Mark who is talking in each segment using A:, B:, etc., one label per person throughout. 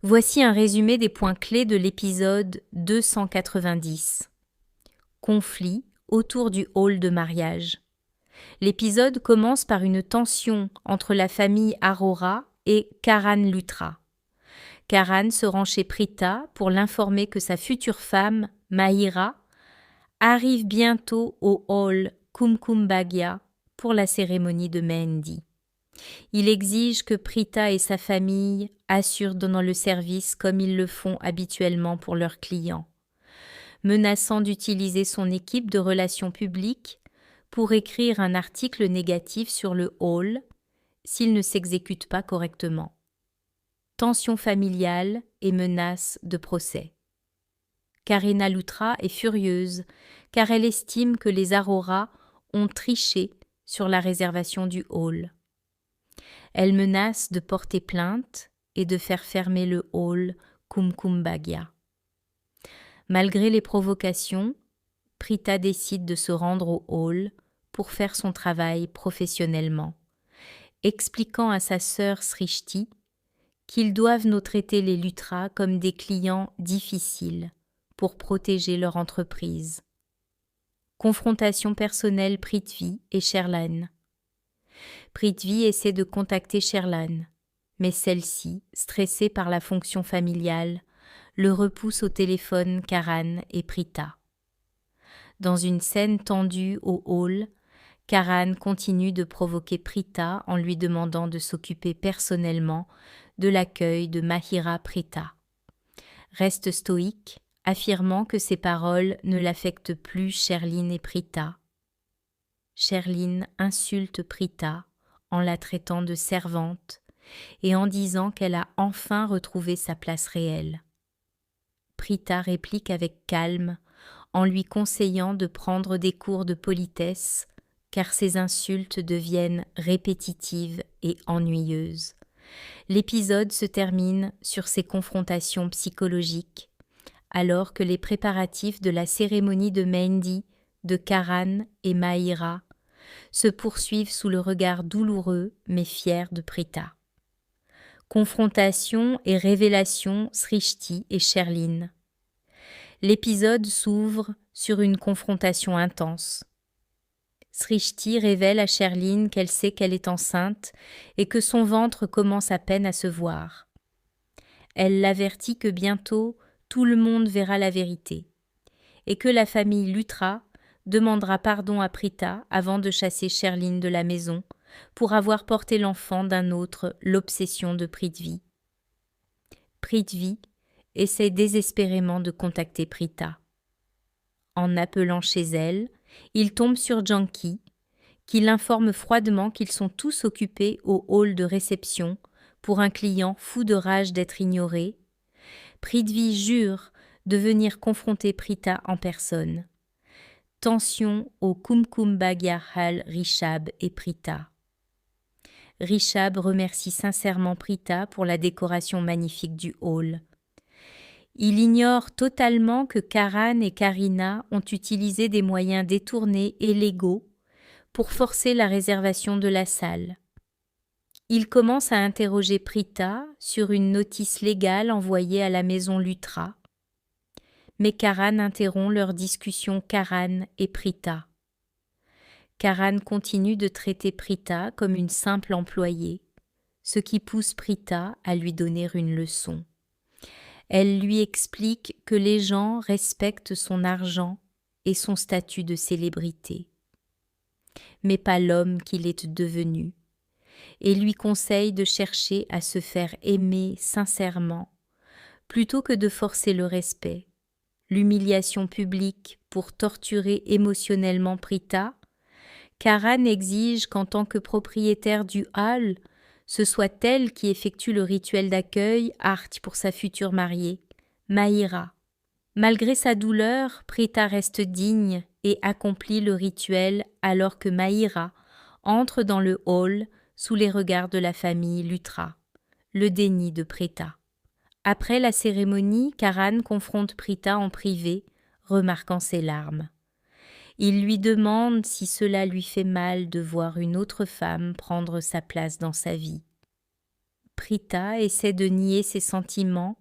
A: Voici un résumé des points clés de l'épisode 290. Conflit autour du hall de mariage. L'épisode commence par une tension entre la famille Arora et Karan Lutra. Karan se rend chez Prita pour l'informer que sa future femme, Mahira, arrive bientôt au hall Kumkum Bhagya pour la cérémonie de Mehendi. Il exige que Prita et sa famille assurent dans le service comme ils le font habituellement pour leurs clients, menaçant d'utiliser son équipe de relations publiques pour écrire un article négatif sur le hall s'il ne s'exécute pas correctement. Tension familiale et menace de procès. Karina Lutra est furieuse car elle estime que les Arora ont triché sur la réservation du hall. Elle menace de porter plainte et de faire fermer le hall Kumkum Bhagya. Malgré les provocations, Prita décide de se rendre au hall pour faire son travail professionnellement, expliquant à sa sœur Srishti qu'ils doivent nous traiter les Lutra comme des clients difficiles pour protéger leur entreprise. Confrontation personnelle Prithvi et Sherlan. Prithvi essaie de contacter Sherlan, mais celle-ci, stressée par la fonction familiale, le repousse au téléphone Karan et Prita. Dans une scène tendue au hall, Karan continue de provoquer Prita en lui demandant de s'occuper personnellement de l'accueil de Mahira Prita. Reste stoïque, affirmant que ses paroles ne l'affectent plus Sherlin et Prita. Sherlin insulte Prita en la traitant de servante et en disant qu'elle a enfin retrouvé sa place réelle. Prita réplique avec calme en lui conseillant de prendre des cours de politesse car ses insultes deviennent répétitives et ennuyeuses. L'épisode se termine sur ces confrontations psychologiques alors que les préparatifs de la cérémonie de Mehendi de Karan et Mahira se poursuivent sous le regard douloureux mais fier de Prita. Confrontation et révélation Srishti et Sherlin. L'épisode s'ouvre sur une confrontation intense. Srishti révèle à Sherlin qu'elle sait qu'elle est enceinte et que son ventre commence à peine à se voir. Elle l'avertit que bientôt tout le monde verra la vérité et que la famille Lutra demandera pardon à Prita avant de chasser Sherlin de la maison pour avoir porté l'enfant d'un autre, l'obsession de Prithvi. Prithvi essaie désespérément de contacter Prita. En appelant chez elle, il tombe sur Janki, qui l'informe froidement qu'ils sont tous occupés au hall de réception pour un client fou de rage d'être ignoré. Prithvi jure de venir confronter Prita en personne. Tension au Kumkum Bhagya Hall Rishab et Prita. Rishab remercie sincèrement Prita pour la décoration magnifique du hall. Il ignore totalement que Karan et Karina ont utilisé des moyens détournés et légaux pour forcer la réservation de la salle. Il commence à interroger Prita sur une notice légale envoyée à la maison Lutra. Mais Karan interrompt leur discussion Karan et Prita. Karan continue de traiter Prita comme une simple employée, ce qui pousse Prita à lui donner une leçon. Elle lui explique que les gens respectent son argent et son statut de célébrité, mais pas l'homme qu'il est devenu, et lui conseille de chercher à se faire aimer sincèrement, plutôt que de forcer le respect, l'humiliation publique pour torturer émotionnellement Prita. Karan exige qu'en tant que propriétaire du hall, ce soit elle qui effectue le rituel d'accueil pour sa future mariée, Mahira. Malgré sa douleur, Prita reste digne et accomplit le rituel alors que Mahira entre dans le hall sous les regards de la famille Lutra. Le déni de Prita. Après la cérémonie, Karan confronte Prita en privé, remarquant ses larmes. Il lui demande si cela lui fait mal de voir une autre femme prendre sa place dans sa vie. Prita essaie de nier ses sentiments,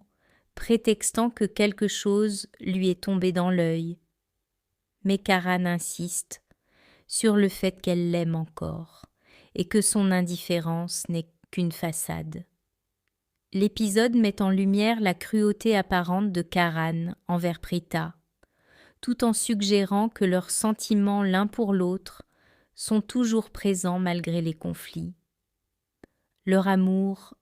A: prétextant que quelque chose lui est tombé dans l'œil. Mais Karan insiste sur le fait qu'elle l'aime encore et que son indifférence n'est qu'une façade. L'épisode met en lumière la cruauté apparente de Karan envers Prita, tout en suggérant que leurs sentiments l'un pour l'autre sont toujours présents malgré les conflits. Leur amour